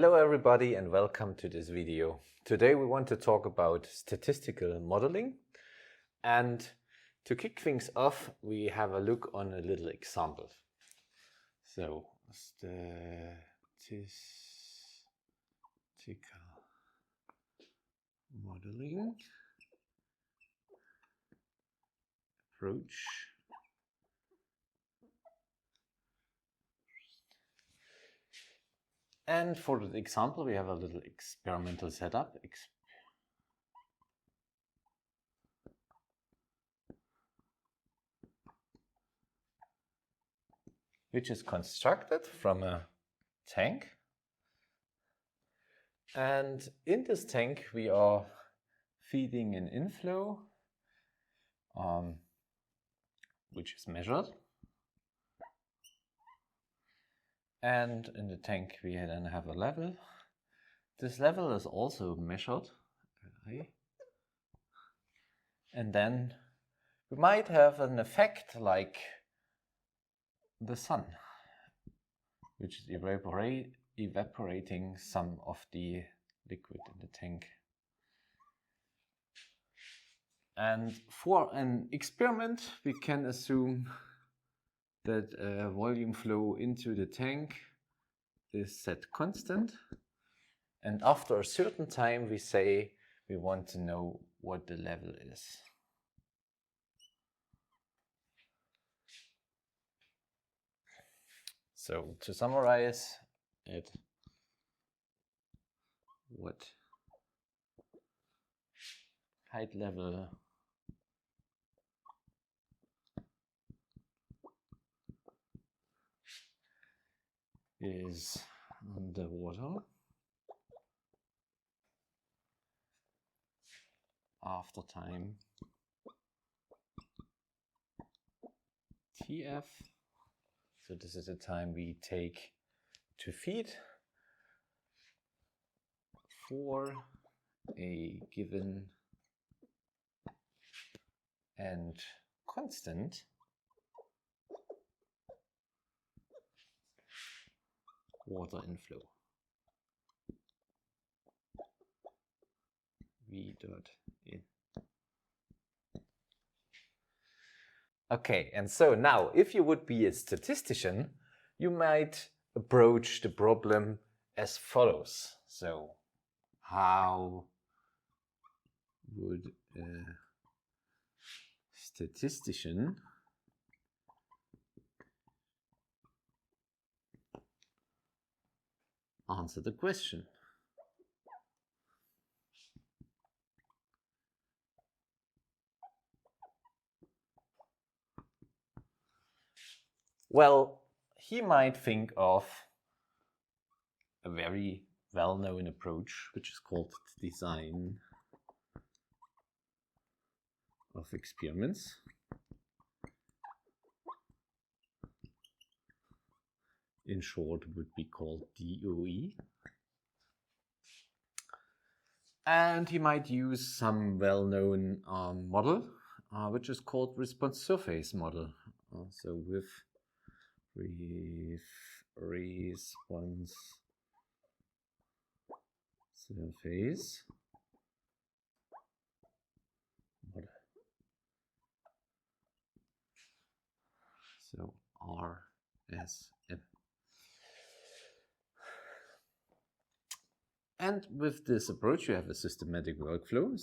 Hello everybody and welcome to this video. Today we want to talk about statistical modeling, and to kick things off we have a look on a little example. So statistical modeling approach. And for the example, we have a little experimental setup. Which is constructed from a tank. And in this tank, we are feeding an inflow, which is measured. And in the tank we then have a level. This level is also measured. And then we might have an effect like the sun, which is evaporating some of the liquid in the tank. And for an experiment we can assume that volume flow into the tank is set constant, and after a certain time we say we want to know what the level is. So to summarize it, what height level is underwater after time TF. So this is the time we take to feed for a given and constant water inflow. V dot in. Okay, and so now if you would be a statistician, you might approach the problem as follows. So how would a statistician answer the question? Well, he might think of a very well-known approach, which is called the design of experiments. In short, would be called DOE. And he might use some well-known model, which is called response surface model. So with response surface model. So RSM. And with this approach you have a systematic workflow,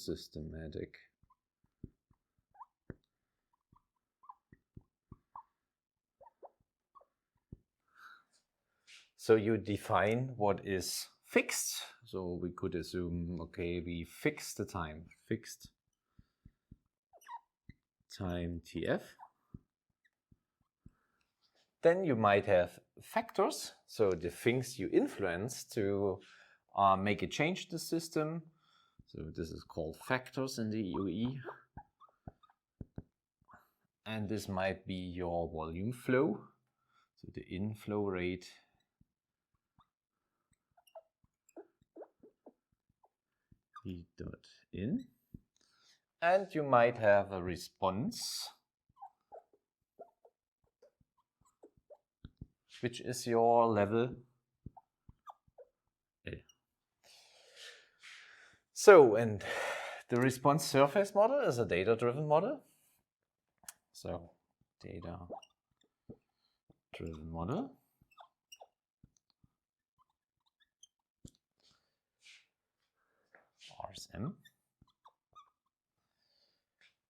So you define what is fixed. So we could assume, okay, we fix the time, fixed time TF. Then you might have factors, so the things you influence to make a change in the system. So this is called factors in the DOE. And this might be your volume flow, so the inflow rate V dot in. And you might have a response, which is your level L. So, and the response surface model is a data-driven model. So, data-driven model. RSM.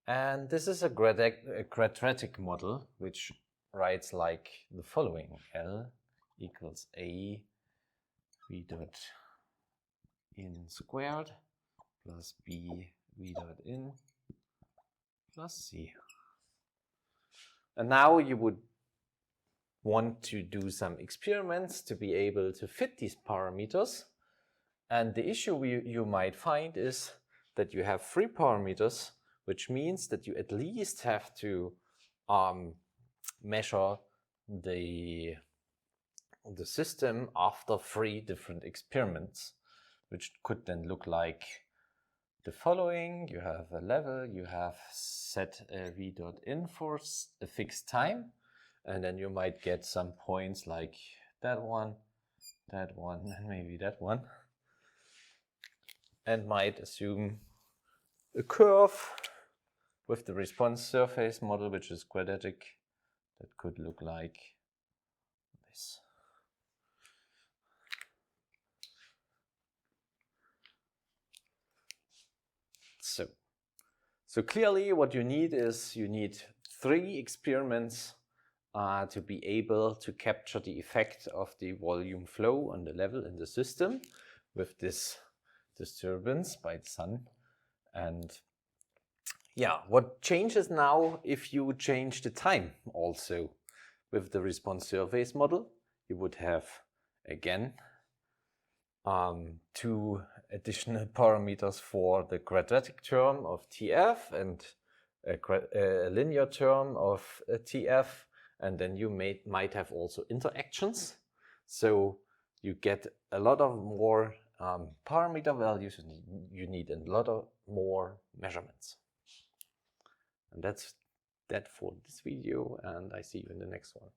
And this is a quadratic model, which writes like the following: L equals A V dot in squared plus B V dot in plus C. And now you would want to do some experiments to be able to fit these parameters. And the issue you might find is that you have 3 parameters, which means that you at least have to measure the system after 3 different experiments, which could then look like the following. You have a level, you have set v dot in for a fixed time, and then you might get some points like that one, and maybe that one, and might assume a curve with the response surface model, which is quadratic, that could look like this. So clearly what you need is you need 3 experiments to be able to capture the effect of the volume flow on the level in the system with this disturbance by the sun. And yeah, what changes now if you change the time also? With the response surface model, you would have again 2 additional parameters for the quadratic term of TF and a linear term of TF, and then you might have also interactions. So you get a lot of more parameter values, and you need a lot of more measurements. And that's that for this video, and I see you in the next one.